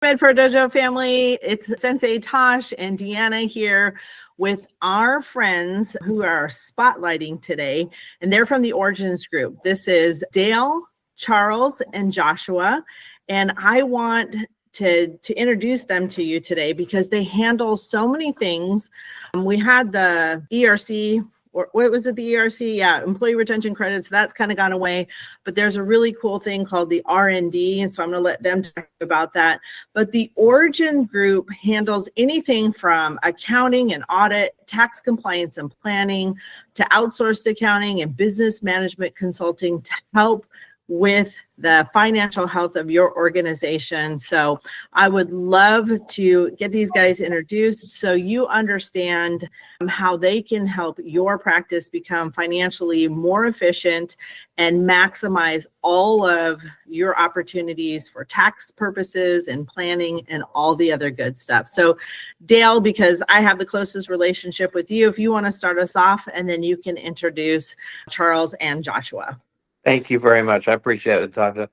Med Pro Dojo family? It's Sensei Tosh and Deanna here with our friends who are spotlighting today, and they're from the Origins Group. This is Dale, Charles, and Joshua, and I want to introduce them to you today because they handle so many things. We had the ERC, or what was it, the ERC? Yeah, employee retention credits. That's kind of gone away, but there's a really cool thing called the R&D, and so I'm going to let them talk about that. But the Origin Group handles anything from accounting and audit, tax compliance and planning, to outsourced accounting and business management consulting to help with the financial health of your organization. So I would love to get these guys introduced so you understand how they can help your practice become financially more efficient and maximize all of your opportunities for tax purposes and planning and all the other good stuff. So Dale, because I have the closest relationship with you, if you want to start us off, and then you can introduce Charles and Joshua. Thank you very much. I appreciate it, Tasha.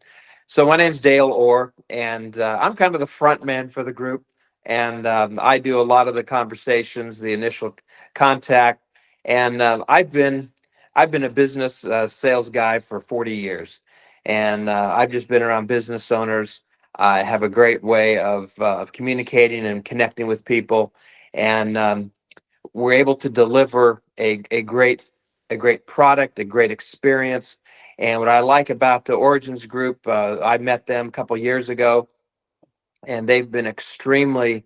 So my name's Dale Orr, and I'm kind of the front man for the group. And I do a lot of the conversations, the initial contact. And I've been a business sales guy for 40 years. And I've just been around business owners. I have a great way of communicating and connecting with people. And we're able to deliver a great product, a great experience. And what I like about the Origins Group, I met them a couple years ago, and they've been extremely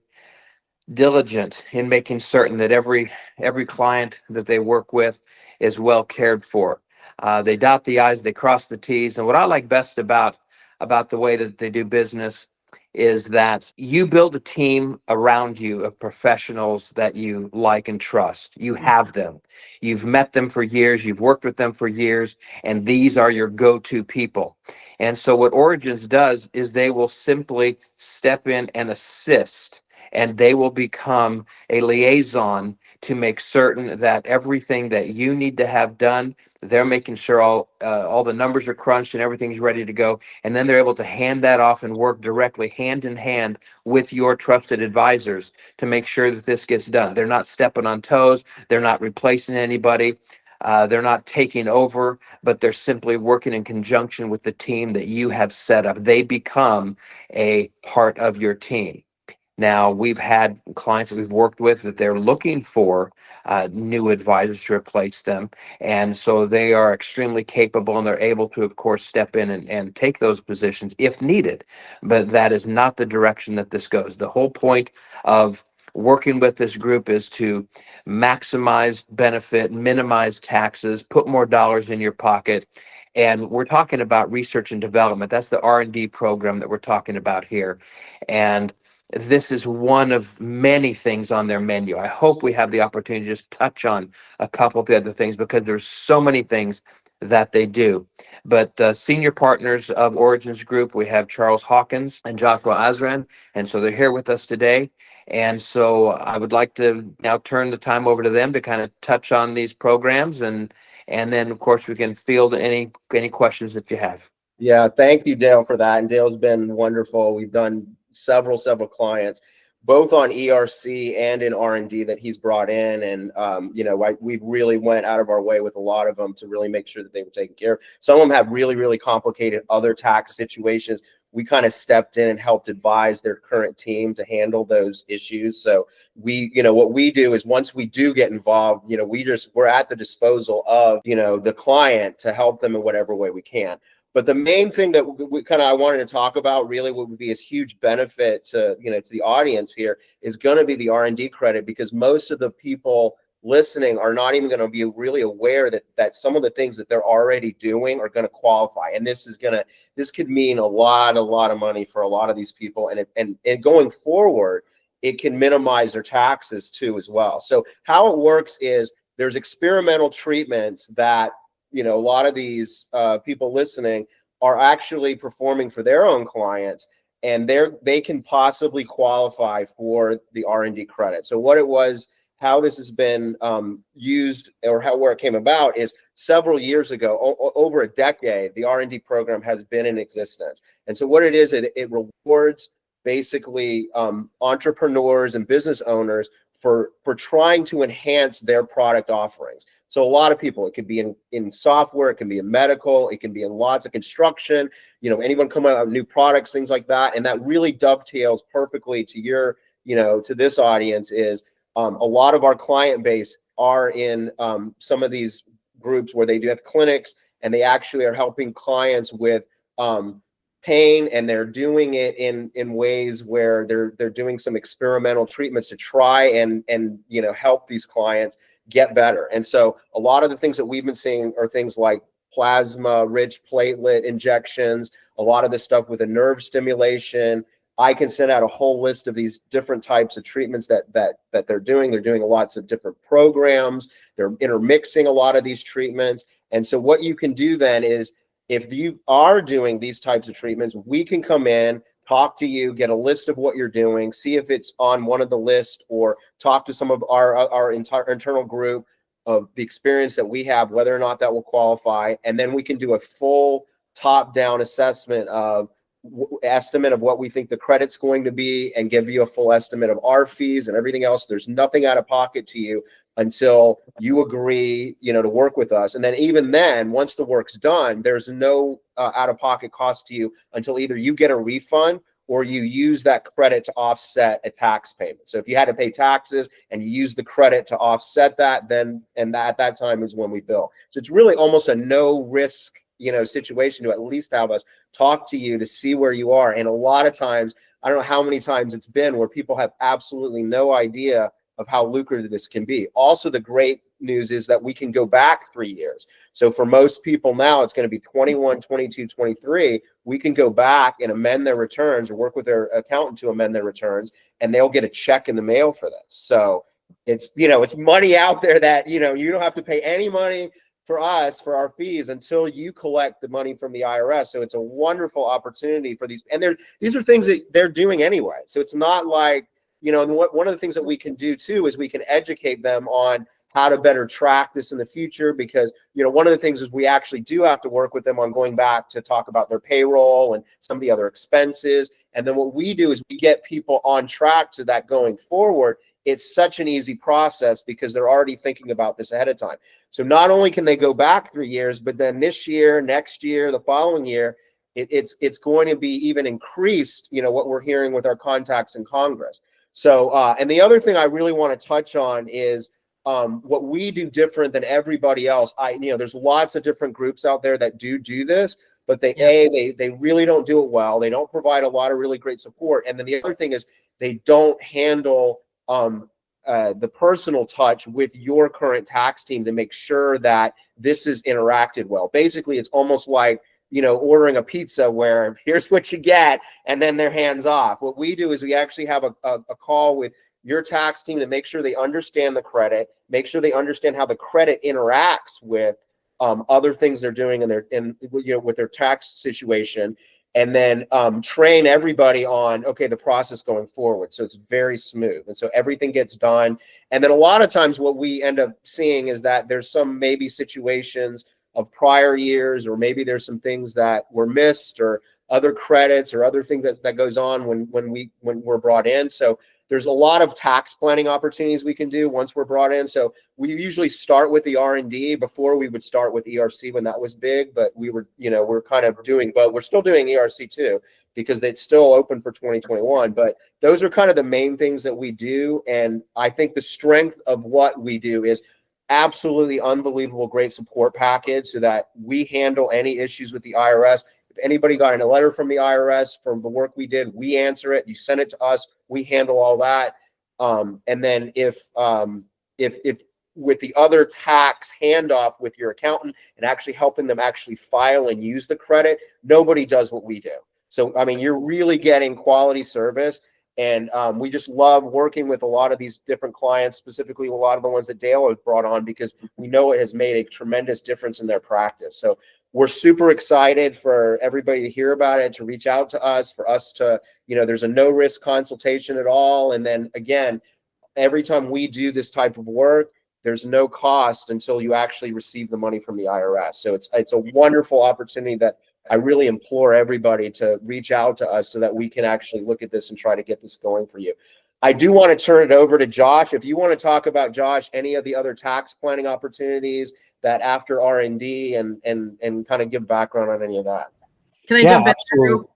diligent in making certain that every client that they work with is well cared for. They dot the I's, they cross the T's. And what I like best about the way that they do business is that you build a team around you of professionals that you like and trust. You have them. You've met them for years. You've worked with them for years. And these are your go-to people. And so what Origins does is they will simply step in and assist, and they will become a liaison to make certain that everything that you need to have done, they're making sure all the numbers are crunched and everything's ready to go. And then they're able to hand that off and work directly hand in hand with your trusted advisors to make sure that this gets done. They're not stepping on toes. They're not replacing anybody. They're not taking over, but they're simply working in conjunction with the team that you have set up. They become a part of your team. Now, we've had clients that we've worked with that they're looking for new advisors to replace them. And so they are extremely capable, and they're able to, of course, step in and take those positions if needed. But that is not the direction that this goes. The whole point of working with this group is to maximize benefit, minimize taxes, put more dollars in your pocket. And we're talking about research and development. That's the R&D program that we're talking about here. And this is one of many things on their menu. I hope we have the opportunity to just touch on a couple of the other things because there's so many things that they do. But senior partners of Origins Group, we have Charles Hawkins and Joshua Azran, and so they're here with us today. And so I would like to now turn the time over to them to kind of touch on these programs, and then of course we can field any questions that you have. Yeah, thank you, Dale, for that. And Dale's been wonderful. We've done several clients, both on ERC and in R&D that he's brought in. And, we really went out of our way with a lot of them to really make sure that they were taken care of. Some of them have really, really complicated other tax situations. We kind of stepped in and helped advise their current team to handle those issues. So what we do is once we do get involved, we're at the disposal of, the client to help them in whatever way we can. But the main thing that I wanted to talk about, really, what would be a huge benefit to the audience here, is going to be the R&D credit, because most of the people listening are not even going to be really aware that some of the things that they're already doing are going to qualify, and this could mean a lot of money for a lot of these people, and going forward, it can minimize their taxes too as well. So how it works is there's experimental treatments that a lot of these people listening are actually performing for their own clients, and they can possibly qualify for the R&D credit. So how this has been used, or where it came about, is several years ago, over a decade, the R&D program has been in existence. And so what it is, it rewards basically entrepreneurs and business owners for trying to enhance their product offerings. So a lot of people, it could be in software, it can be in medical, it can be in lots of construction, anyone coming out with new products, things like that. And that really dovetails perfectly to your, to this audience is a lot of our client base are in some of these groups where they do have clinics, and they actually are helping clients with pain, and they're doing it in ways where they're doing some experimental treatments to try and help these clients get better. And so a lot of the things that we've been seeing are things like plasma rich platelet injections, a lot of the stuff with the nerve stimulation. I can send out a whole list of these different types of treatments that they're doing. They're doing lots of different programs. They're intermixing a lot of these treatments. And so what you can do then is, if you are doing these types of treatments, we can come in, talk to you, get a list of what you're doing, see if it's on one of the lists, or talk to some of our entire internal group of the experience that we have, whether or not that will qualify. And then we can do a full top-down assessment of estimate of what we think the credit's going to be, and give you a full estimate of our fees and everything else. There's nothing out of pocket to you until you agree, to work with us. And then even then, once the work's done, there's no out-of-pocket cost to you until either you get a refund or you use that credit to offset a tax payment. So if you had to pay taxes and you use the credit to offset that, then at that time is when we bill. So it's really almost a no risk, situation to at least have us talk to you to see where you are. And a lot of times, I don't know how many times it's been where people have absolutely no idea of how lucrative this can be. Also, the great news is that we can go back 3 years. So for most people now, it's going to be 21, 22, 23. We can go back and amend their returns, or work with their accountant to amend their returns, and they'll get a check in the mail for this. So it's, it's money out there that, you don't have to pay any money for us for our fees until you collect the money from the IRS. So it's a wonderful opportunity for these. And these are things that they're doing anyway. So it's not like, and one of the things that we can do too is we can educate them on how to better track this in the future, because, one of the things is we actually do have to work with them on going back to talk about their payroll and some of the other expenses. And then what we do is we get people on track to that going forward. It's such an easy process because they're already thinking about this ahead of time. So not only can they go back 3 years, but then this year, next year, the following year, it's going to be even increased, what we're hearing with our contacts in Congress. So, and the other thing I really want to touch on is what we do different than everybody else. There's lots of different groups out there that do this, but they really don't do it well. They don't provide a lot of really great support. And then the other thing is they don't handle the personal touch with your current tax team to make sure that this is interacted well. Basically, it's almost like, ordering a pizza where here's what you get, and then they're hands off. What we do is we actually have a call with your tax team to make sure they understand the credit, make sure they understand how the credit interacts with other things they're doing with their tax situation, and then train everybody on, the process going forward. So it's very smooth. And so everything gets done. And then a lot of times what we end up seeing is that there's some maybe situations of prior years, or maybe there's some things that were missed, or other credits, or other things that goes on when we're brought in. So there's a lot of tax planning opportunities we can do once we're brought in. So we usually start with the R&D before we would start with ERC when that was big, but we're kind of doing, but we're still doing ERC too, because it's still open for 2021. But those are kind of the main things that we do. And I think the strength of what we do is absolutely unbelievable, great support package so that we handle any issues with the IRS. If anybody got in a letter from the IRS from the work we did, we answer it. You send it to us, we handle all that. And then if with the other tax handoff with your accountant and actually helping them actually file and use the credit, nobody does what we do. So, I mean, you're really getting quality service. And we just love working with a lot of these different clients, specifically a lot of the ones that Dale has brought on, because we know it has made a tremendous difference in their practice. So we're super excited for everybody to hear about it, to reach out to us, for us to, there's a no risk consultation at all. And then again, every time we do this type of work, there's no cost until you actually receive the money from the IRS. So it's a wonderful opportunity that I really implore everybody to reach out to us so that we can actually look at this and try to get this going for you. I do want to turn it over to Josh. If you want to talk about, Josh, any of the other tax planning opportunities that after R&D and kind of give background on any of that. Can I Yeah, jump in absolutely.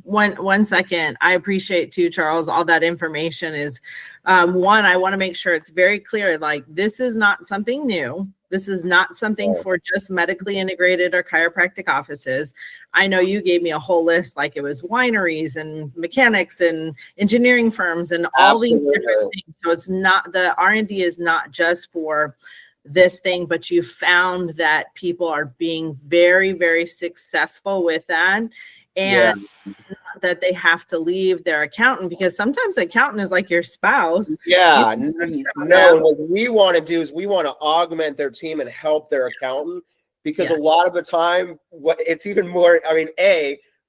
one second? I appreciate too, Charles, all that information is one, I want to make sure it's very clear, like this is not something new. This is not something for just medically integrated or chiropractic offices. I know you gave me a whole list, like it was wineries and mechanics and engineering firms and all these different things. So it's not, the R&D is not just for this thing, but you found that people are being very, very successful with that. And that they have to leave their accountant, because sometimes the accountant is like your spouse. Yeah, no, what we want to do is we want to augment their team and help their accountant, because a lot of the time, what it's even more, I mean,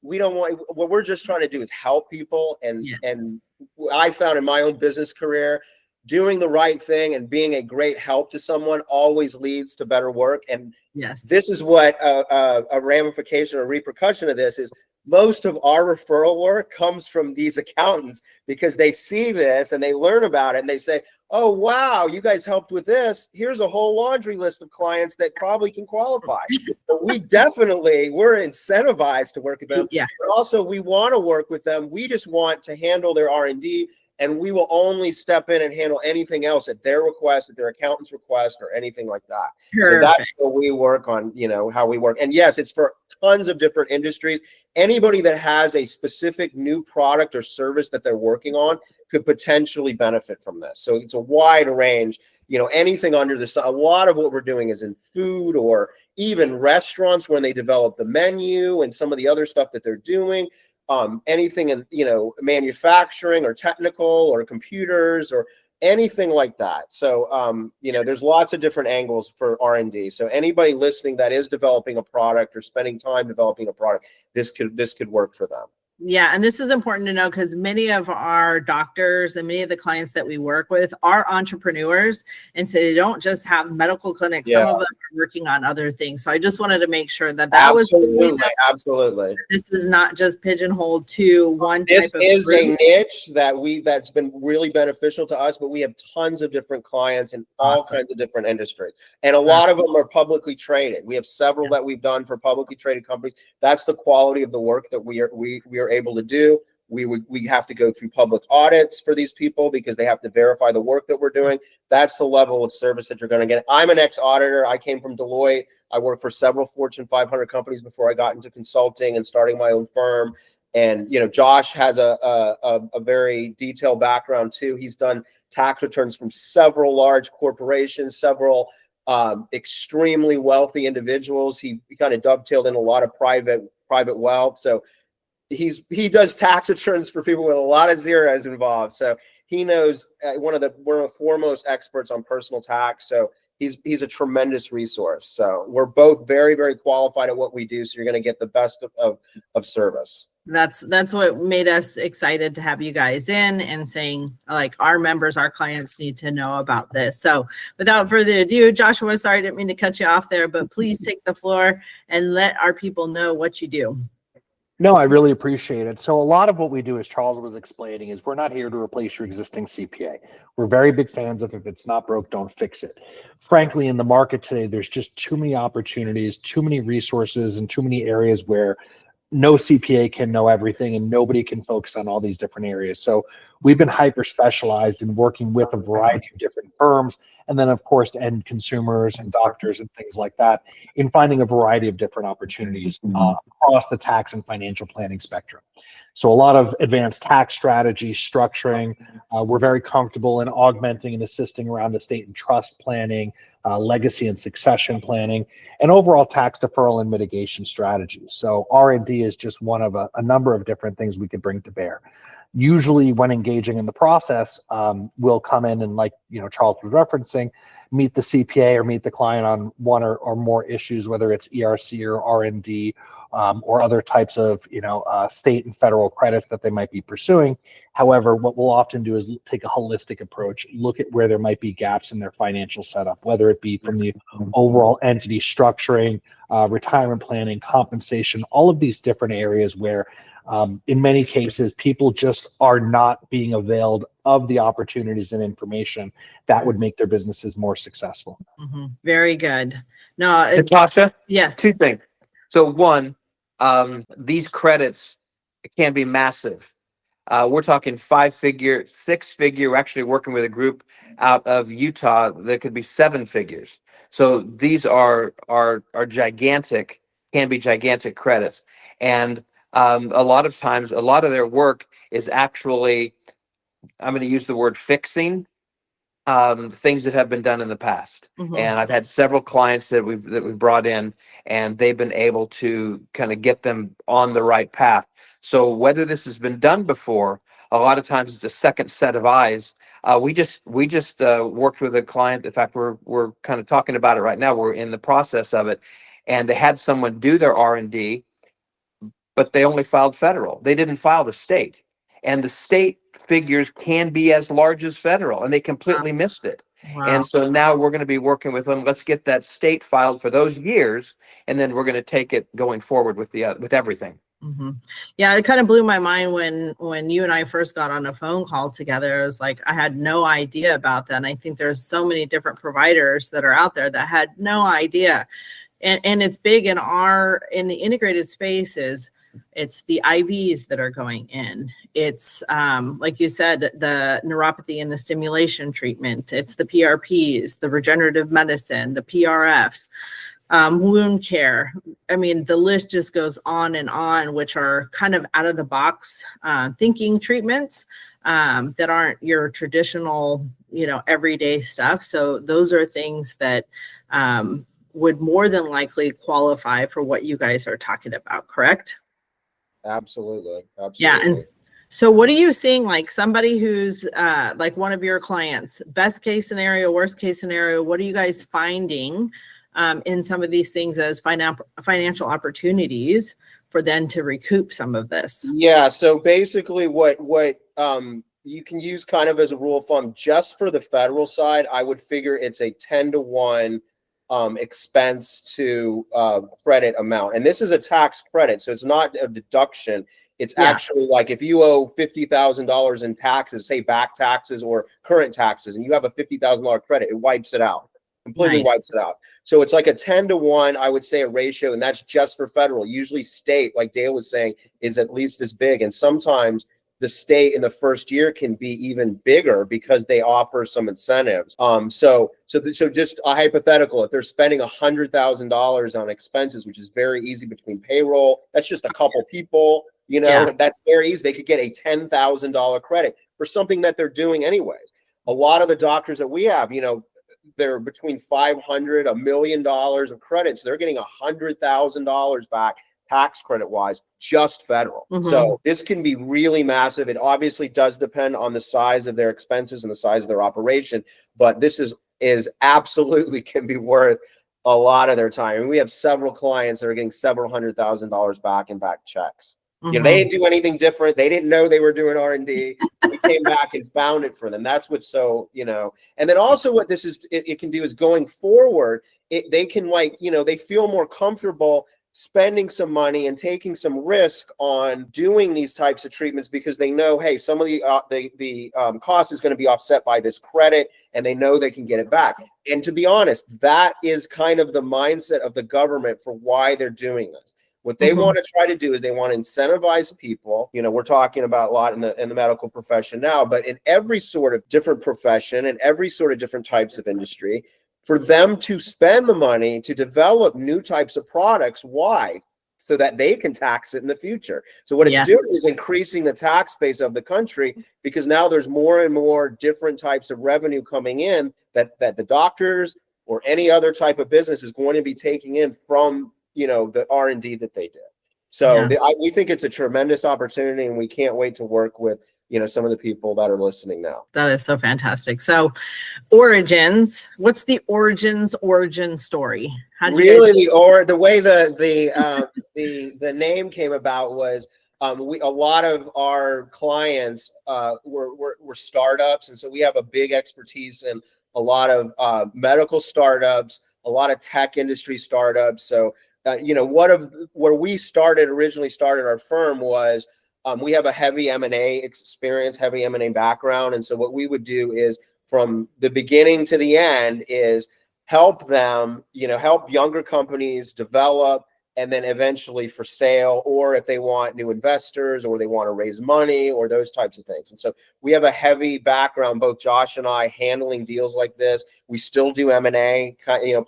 we don't want, what we're just trying to do is help people. And I found in my own business career, doing the right thing and being a great help to someone always leads to better work. And this is what a ramification or repercussion of this is. Most of our referral work comes from these accountants, because they see this and they learn about it and they say, oh, wow, you guys helped with this. Here's a whole laundry list of clients that probably can qualify. So we're incentivized to work with them. But also we want to work with them. We just want to handle their R&D, and we will only step in and handle anything else at their request, at their accountant's request, or anything like that. So that's what we work on, how we work. And yes, it's for tons of different industries. Anybody that has a specific new product or service that they're working on could potentially benefit from this. So it's a wide range, anything under the sun. A lot of what we're doing is in food, or even restaurants when they develop the menu and some of the other stuff that they're doing. Anything in, manufacturing or technical or computers or anything like that. So, there's lots of different angles for R&D. So anybody listening that is developing a product or spending time developing a product, this could work for them. Yeah, and this is important to know, because many of our doctors and many of the clients that we work with are entrepreneurs, and so they don't just have medical clinics. Some of them are working on other things. So I just wanted to make sure that was absolutely. This is not just pigeonholed to one type of This is group. a niche that's been really beneficial to us, but we have tons of different clients in all kinds of different industries, and a lot of them are publicly traded. We have several that we've done for publicly traded companies. That's the quality of the work that we are able to do. We have to go through public audits for these people, because they have to verify the work that we're doing. That's the level of service that you're going to get. I'm an ex-auditor. I came from Deloitte. I worked for several Fortune 500 companies before I got into consulting and starting my own firm. And Josh has a very detailed background too. He's done tax returns from several large corporations, several extremely wealthy individuals. He kind of dovetailed in a lot of private wealth. So he does tax returns for people with a lot of zeros involved. So he knows one of the foremost experts on personal tax. So he's a tremendous resource. So we're both very, very qualified at what we do. So you're going to get the best of service. That's what made us excited to have you guys in, and saying, like, our members, our clients need to know about this. So without further ado, Joshua, sorry, I didn't mean to cut you off there, but please take the floor and let our people know what you do. No, I really appreciate it. So a lot of what we do, as Charles was explaining, is we're not here to replace your existing CPA. We're very big fans of, if it's not broke, don't fix it. Frankly, in the market today, there's just too many opportunities, too many resources, and too many areas where no CPA can know everything and nobody can focus on all these different areas. So we've been hyper specialized in working with a variety of different firms, and then of course end consumers and doctors and things like that, in finding a variety of different opportunities across the tax and financial planning spectrum. So a lot of advanced tax strategy, structuring. We're very comfortable in augmenting and assisting around estate and trust planning, legacy and succession planning, and overall tax deferral and mitigation strategies. So R&D is just one of a number of different things we could bring to bear. usually when engaging in the process, we'll come in and, like, Charles was referencing, meet the CPA or meet the client on one or more issues, whether it's ERC or R&D, or other types of state and federal credits that they might be pursuing. However, what we'll often do is take a holistic approach, look at where there might be gaps in their financial setup, whether it be from the overall entity structuring, retirement planning, compensation, all of these different areas where in many cases, people just are not being availed of the opportunities and information that would make their businesses more successful. Very good. No, it's, Natasha, yes. two things. So one, these credits can be massive. We're talking 5-figure, 6-figure. We're actually working with a group out of Utah that could be 7 figures. So these are gigantic, can be gigantic credits. And a lot of times, a lot of their work is actually, I'm going to use the word fixing things that have been done in the past. And I've had several clients that we've brought in, and they've been able to kind of get them on the right path. So whether this has been done before, a lot of times it's a second set of eyes. We just worked with a client. In fact, we're kind of talking about it right now. We're in the process of it, and they had someone do their R&D, but they only filed federal. They didn't file the state. And the state figures can be as large as federal, and they completely missed it. Wow. And so now we're going to be working with them. Let's get that state filed for those years, and then we're going to take it going forward with everything. Yeah, it kind of blew my mind when you and I first got on a phone call together. It was like I had no idea about that. And I think there's so many different providers that are out there that had no idea. And it's big in the integrated spaces. It's the IVs that are going in. It's like you said, the neuropathy and the stimulation treatment. It's the PRPs, the regenerative medicine, the PRFs, wound care. I mean, the list just goes on, which are kind of out of the box thinking treatments that aren't your traditional, everyday stuff. So those are things that would more than likely qualify for what you guys are talking about, correct? Absolutely. Yeah. And so what are you seeing, like somebody who's like one of your clients, best case scenario, worst case scenario, what are you guys finding in some of these things as financial opportunities for them to recoup some of this? Yeah. So basically what you can use kind of as a rule of thumb, just for the federal side, I would figure it's a 10-to-1 expense to credit amount. And this is a tax credit, so it's not a deduction. It's actually like if you owe $50,000 in taxes, say back taxes or current taxes, and you have a $50,000 credit, it wipes it out. Completely wipes it out. So it's like a 10-to-1, I would say, a ratio, and that's just for federal. Usually state, like Dale was saying, is at least as big. And sometimes the state in the first year can be even bigger because they offer some incentives. So just a hypothetical, if they're spending $100,000 on expenses, which is very easy between payroll, that's just a couple people, that's very easy. They could get a $10,000 credit for something that they're doing anyways. A lot of the doctors that we have, they're between $500, $1 million of credits. They're getting $100,000 back tax credit wise, just federal. So this can be really massive. It obviously does depend on the size of their expenses and the size of their operation, but this is absolutely can be worth a lot of their time. I mean, we have several clients that are getting several $100,000 back in back checks. They didn't do anything different. They didn't know they were doing R&D. We came back and found it for them. That's what's so, and then also what this is, it can do is going forward, they can they feel more comfortable spending some money and taking some risk on doing these types of treatments because they know, hey, some of the cost is going to be offset by this credit, and they know they can get it back. And to be honest, that is kind of the mindset of the government for why they're doing this. What they want to try to do is they want to incentivize people. We're talking about a lot in the medical profession now, but in every sort of different profession and every sort of different types of industry, for them to spend the money to develop new types of products. Why? So that they can tax it in the future. So what it's doing is increasing the tax base of the country, because now there's more and more different types of revenue coming in that the doctors or any other type of business is going to be taking in from the R&D that they did. So we think it's a tremendous opportunity, and we can't wait to work with some of the people that are listening now. That is so fantastic. So origins, what's the origin story? How did you Really, guys- the way the name came about was a lot of our clients were startups, and so we have a big expertise in a lot of medical startups, a lot of tech industry startups. So where we originally started our firm was we have a heavy M&A experience, heavy M&A background, and so what we would do is from the beginning to the end is help them, help younger companies develop and then eventually for sale, or if they want new investors or they want to raise money or those types of things. And so we have a heavy background, both Josh and I, handling deals like this. We still do M&A,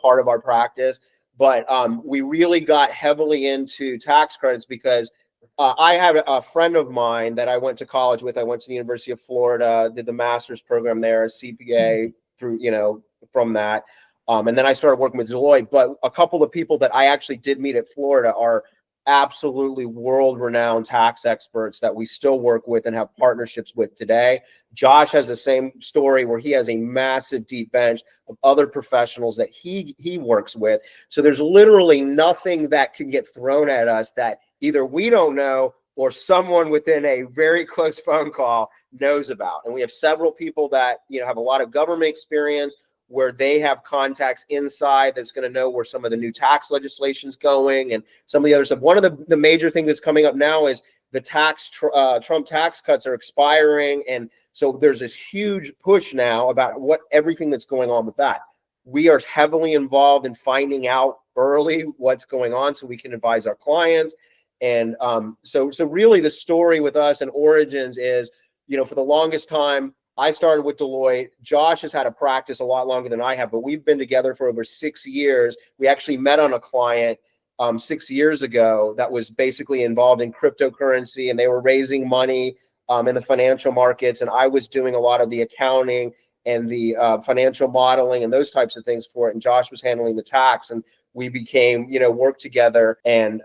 part of our practice, but we really got heavily into tax credits because I have a friend of mine that I went to college with. I went to the University of Florida, did the master's program there, CPA through, from that. And then I started working with Deloitte. But a couple of people that I actually did meet at Florida are absolutely world-renowned tax experts that we still work with and have partnerships with today. Josh has the same story where he has a massive deep bench of other professionals that he works with. So there's literally nothing that can get thrown at us that either we don't know or someone within a very close phone call knows about. And we have several people that have a lot of government experience where they have contacts inside that's going to know where some of the new tax legislation is going and some of the other stuff. One of the major things that's coming up now is the Trump tax cuts are expiring. And so there's this huge push now about everything that's going on with that. We are heavily involved in finding out early what's going on so we can advise our clients. And so really the story with us and origins is, for the longest time, I started with Deloitte. Josh has had a practice a lot longer than I have, but we've been together for over 6 years. We actually met on a client 6 years ago that was basically involved in cryptocurrency, and they were raising money in the financial markets. And I was doing a lot of the accounting and the financial modeling and those types of things for it. And Josh was handling the tax. And we became, worked together and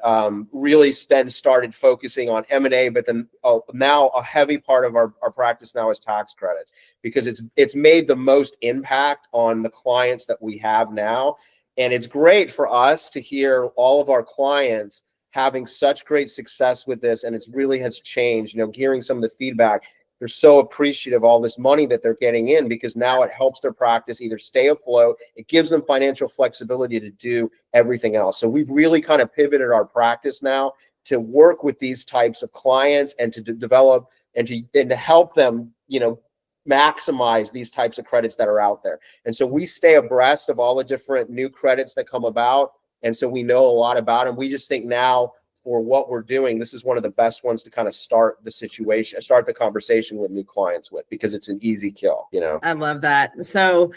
really then started focusing on M&A. But then now a heavy part of our practice now is tax credits because it's made the most impact on the clients that we have now. And it's great for us to hear all of our clients having such great success with this. And it really has changed, hearing some of the feedback. They're so appreciative of all this money that they're getting in because now it helps their practice either stay afloat. It gives them financial flexibility to do everything else. So we've really kind of pivoted our practice now to work with these types of clients and to develop and to help them, maximize these types of credits that are out there. And so we stay abreast of all the different new credits that come about. And so we know a lot about them. We just think now, for what we're doing, this is one of the best ones to kind of start the conversation with new clients with, because it's an easy kill, I love that. So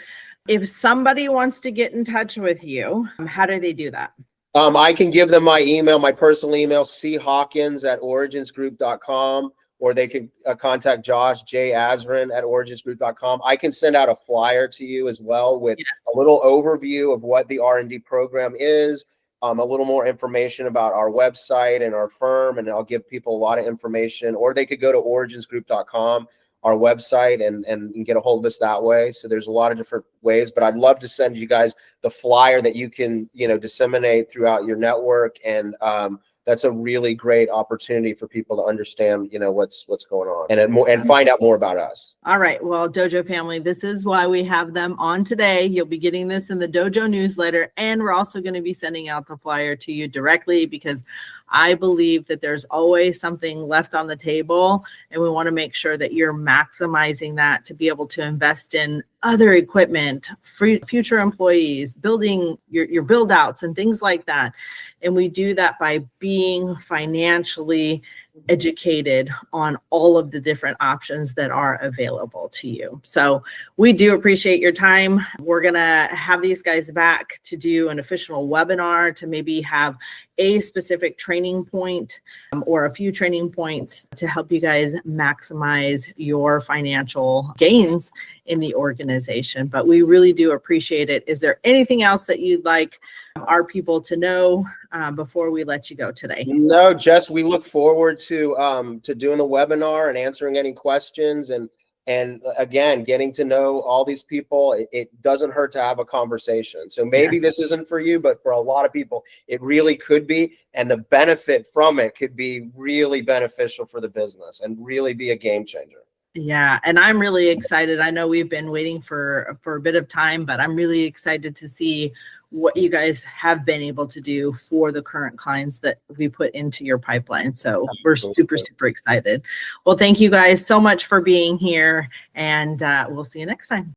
if somebody wants to get in touch with you, how do they do that? I can give them my email, my personal email, chawkins@originsgroup.com, or they can contact Josh, jasrin@originsgroup.com. I can send out a flyer to you as well with a little overview of what the R&D program is, a little more information about our website and our firm, and I'll give people a lot of information. Or they could go to originsgroup.com, our website, and get a hold of us that way. So there's a lot of different ways, but I'd love to send you guys the flyer that you can, disseminate throughout your network. And that's a really great opportunity for people to understand, what's going on and find out more about us. All right. Well, Dojo family, this is why we have them on today. You'll be getting this in the Dojo newsletter, and we're also going to be sending out the flyer to you directly because I believe that there's always something left on the table, and we want to make sure that you're maximizing that to be able to invest in other equipment, future employees, building your build outs and things like that. And we do that by being financially educated on all of the different options that are available to you. So we do appreciate your time. We're going to have these guys back to do an official webinar to maybe have a specific training point or a few training points to help you guys maximize your financial gains in the organization. But we really do appreciate it. Is there anything else that you'd like our people to know before we let you go today? No, Jess, we look forward to doing the webinar and answering any questions, and again, getting to know all these people. It doesn't hurt to have a conversation. So maybe Yes. this isn't for you, but for a lot of people, it really could be. And the benefit from it could be really beneficial for the business and really be a game changer. Yeah, and I'm really excited. I know we've been waiting for a bit of time, but I'm really excited to see what you guys have been able to do for the current clients that we put into your pipeline. So we're super, super excited. Well, thank you guys so much for being here, and we'll see you next time.